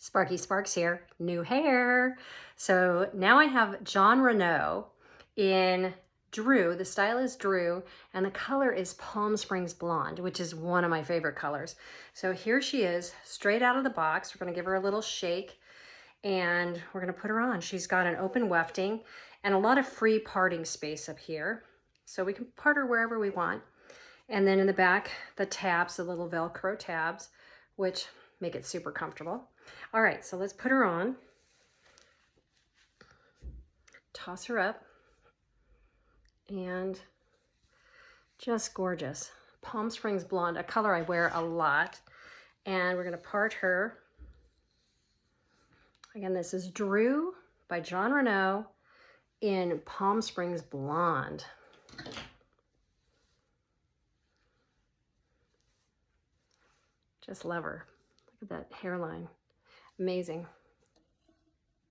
Sparky Sparks here, new hair. So now I have Jon Renau in Drew. The style is Drew, and the color is Palm Springs Blonde, which is one of my favorite colors. So here she is, straight out of the box. We're gonna give her a little shake, and we're gonna put her on. She's got an open wefting and a lot of free parting space up here. So we can part her wherever we want. And then in the back, the tabs, the little Velcro tabs, which make it super comfortable. All right, so let's put her on. Toss her up. And just gorgeous. Palm Springs Blonde, a color I wear a lot. And we're gonna part her. Again, this is Drew by Jon Renau in Palm Springs Blonde. Just love her. Look at that hairline. Amazing.